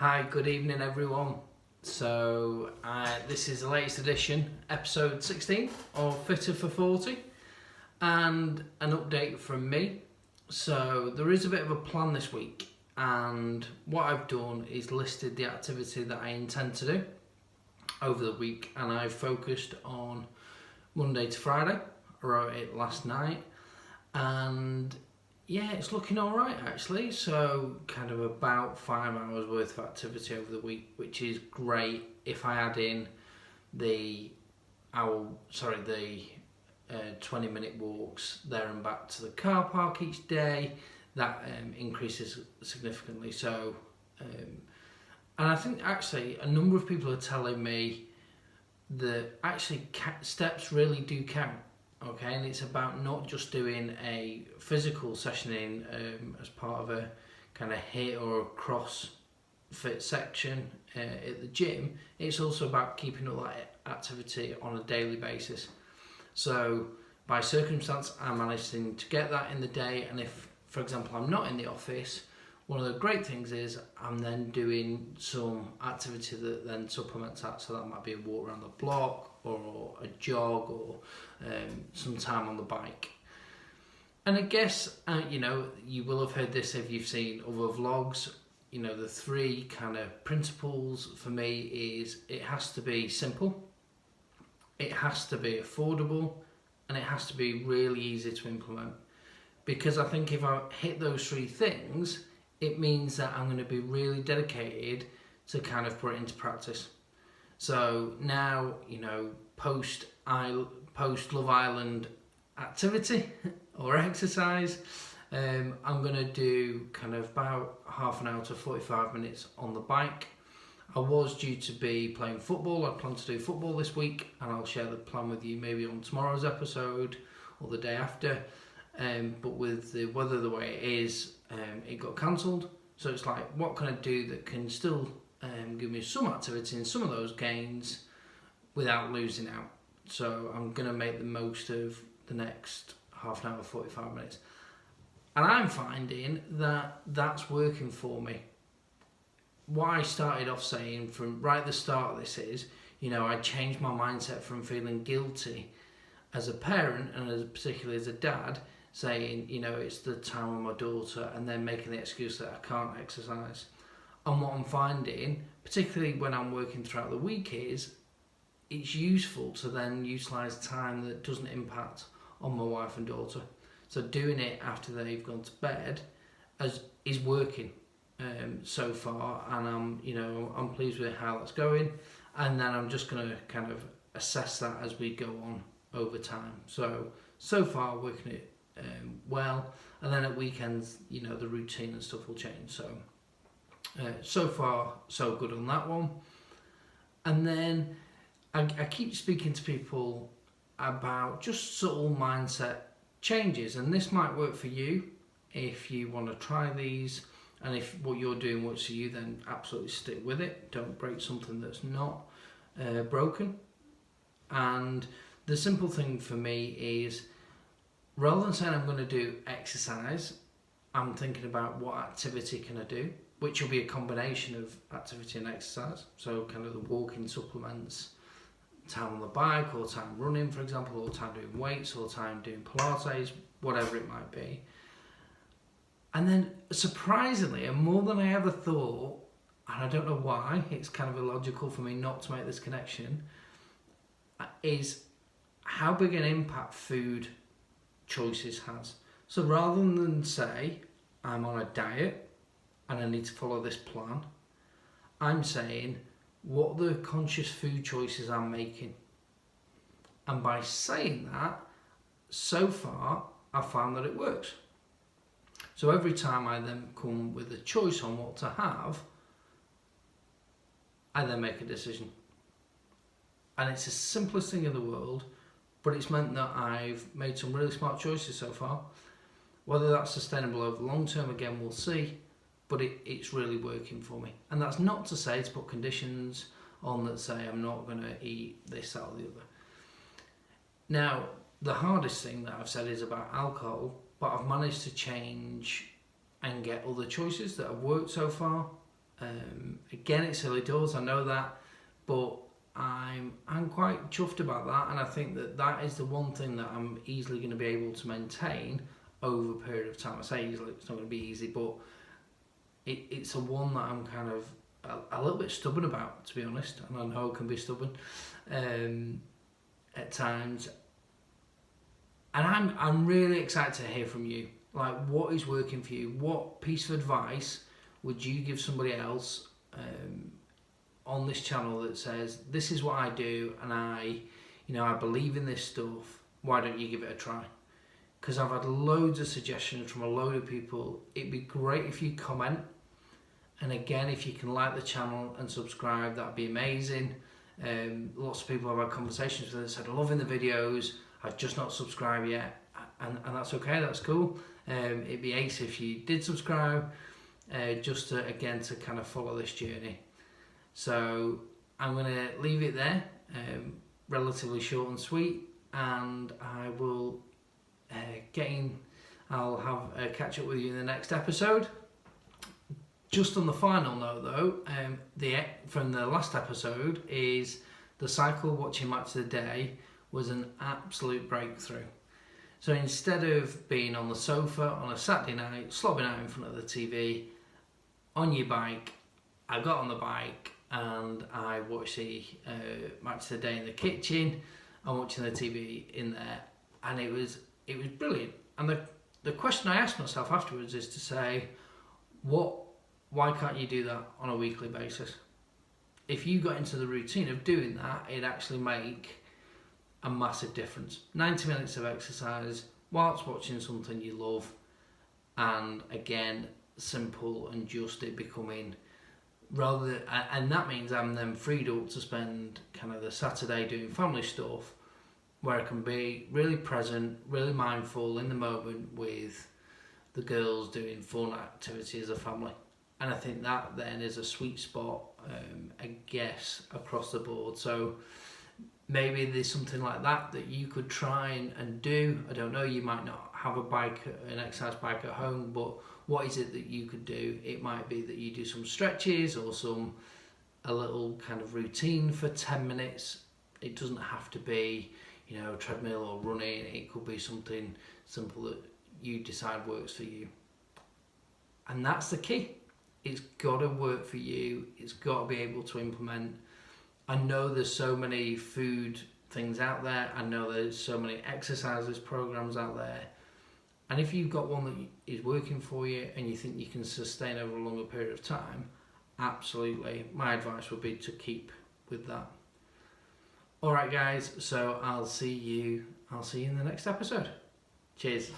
Hi, good evening everyone. So this is the latest edition, episode 16 of Fitter for 40, and an update from me. So there is a bit of a plan this week, and what I've done is listed the activity that I intend to do over the week, and I've focused on Monday to Friday. I wrote it last night, and yeah, it's looking all right actually. So kind of about 5 hours worth of activity over the week, which is great. If I add in the 20-minute walks there and back to the car park each day, that increases significantly. So, and I think actually a number of people are telling me that actually steps really do count. Okay, and it's about not just doing a physical session as part of a kind of HIIT or a CrossFit section at the gym. It's also about keeping all that activity on a daily basis. So by circumstance, I'm managing to get that in the day, and if, for example, I'm not in the office, one of the great things is I'm then doing some activity that then supplements that. So that might be a walk around the block, or a jog, or some time on the bike. And I guess, you will have heard this if you've seen other vlogs. The three kind of principles for me is it has to be simple, it has to be affordable, and it has to be really easy to implement. Because I think if I hit those three things, it means that I'm going to be really dedicated to kind of put it into practice. So now, post Love Island activity or exercise, I'm going to do kind of about half an hour to 45 minutes on the bike. I was due to be playing football. I plan to do football this week, and I'll share the plan with you maybe on tomorrow's episode or the day after. But with the weather the way it is, it got cancelled. So it's like, what can I do that can still give me some activity and some of those gains without losing out? So I'm going to make the most of the next half an hour, 45 minutes. And I'm finding that that's working for me. What I started off saying from right at the start of this is, I changed my mindset from feeling guilty as a parent and particularly as a dad, saying, it's the time with my daughter, and then making the excuse that I can't exercise. And what I'm finding, particularly when I'm working throughout the week, is it's useful to then utilise time that doesn't impact on my wife and daughter. So doing it after they've gone to bed is working so far, and I'm pleased with how that's going. And then I'm just going to kind of assess that as we go on over time. So far working it well, and then at weekends, the routine and stuff will change. So far so good on that one. And then I keep speaking to people about just subtle mindset changes, and this might work for you if you want to try these, and if what you're doing works for you, then absolutely stick with it. Don't break something that's not broken. And the simple thing for me is, rather than saying I'm going to do exercise, I'm thinking about what activity can I do, which will be a combination of activity and exercise. So kind of the walking supplements, time on the bike, or time running, for example, or time doing weights, or time doing Pilates, whatever it might be. And then surprisingly, and more than I ever thought, and I don't know why, it's kind of illogical for me not to make this connection, is how big an impact food choices has. So rather than say I'm on a diet and I need to follow this plan, I'm saying what are the conscious food choices I'm making. And by saying that, so far I've found that it works. So every time I then come with a choice on what to have, I then make a decision. And it's the simplest thing in the world, but it's meant that I've made some really smart choices so far. Whether that's sustainable over the long term, again, we'll see, but it's really working for me. And that's not to say to put conditions on that say I'm not going to eat this, that or the other. Now, the hardest thing that I've said is about alcohol, but I've managed to change and get other choices that have worked so far. Again, it's early doors, I know that, but I'm quite chuffed about that, and I think that is the one thing that I'm easily going to be able to maintain over a period of time. I say easily, it's not going to be easy, but it's a one that I'm kind of a little bit stubborn about, to be honest, and I know I can be stubborn at times. And I'm really excited to hear from you. Like, what is working for you? What piece of advice would you give somebody else on this channel that says, this is what I do, and I believe in this stuff, why don't you give it a try? Because I've had loads of suggestions from a load of people. It'd be great if you comment, and again, if you can like the channel and subscribe, that'd be amazing. Lots of people I've had conversations with that said, loving the videos, I've just not subscribed yet, and that's okay, that's cool. It'd be ace if you did subscribe, just to kind of follow this journey. So I'm going to leave it there, relatively short and sweet, and I will I'll have a catch up with you in the next episode. Just on the final note though, from the last episode is the cycle watching match of the day was an absolute breakthrough. So instead of being on the sofa on a Saturday night, slobbing out in front of the TV, on your bike, I got on the bike and I watched the match of the day in the kitchen. I'm watching the TV in there, and it was brilliant. And the question I asked myself afterwards is to say, why can't you do that on a weekly basis? If you got into the routine of doing that, it'd actually make a massive difference. 90 minutes of exercise whilst watching something you love, and again, simple and just it becoming and that means I'm then freed up to spend kind of the Saturday doing family stuff, where I can be really present, really mindful in the moment with the girls, doing fun activity as a family. And I think that then is a sweet spot, I guess, across the board. So maybe there's something like that you could try and do. I don't know, you might not have an exercise bike at home, but what is it that you could do? It might be that you do some stretches or a little kind of routine for 10 minutes. It doesn't have to be, treadmill or running. It could be something simple that you decide works for you. And that's the key. It's got to work for you. It's got to be able to implement. I know there's so many food things out there. I know there's so many exercises programs out there. And if you've got one that is working for you and you think you can sustain over a longer period of time, absolutely, my advice would be to keep with that. Alright guys, so I'll see you in the next episode. Cheers.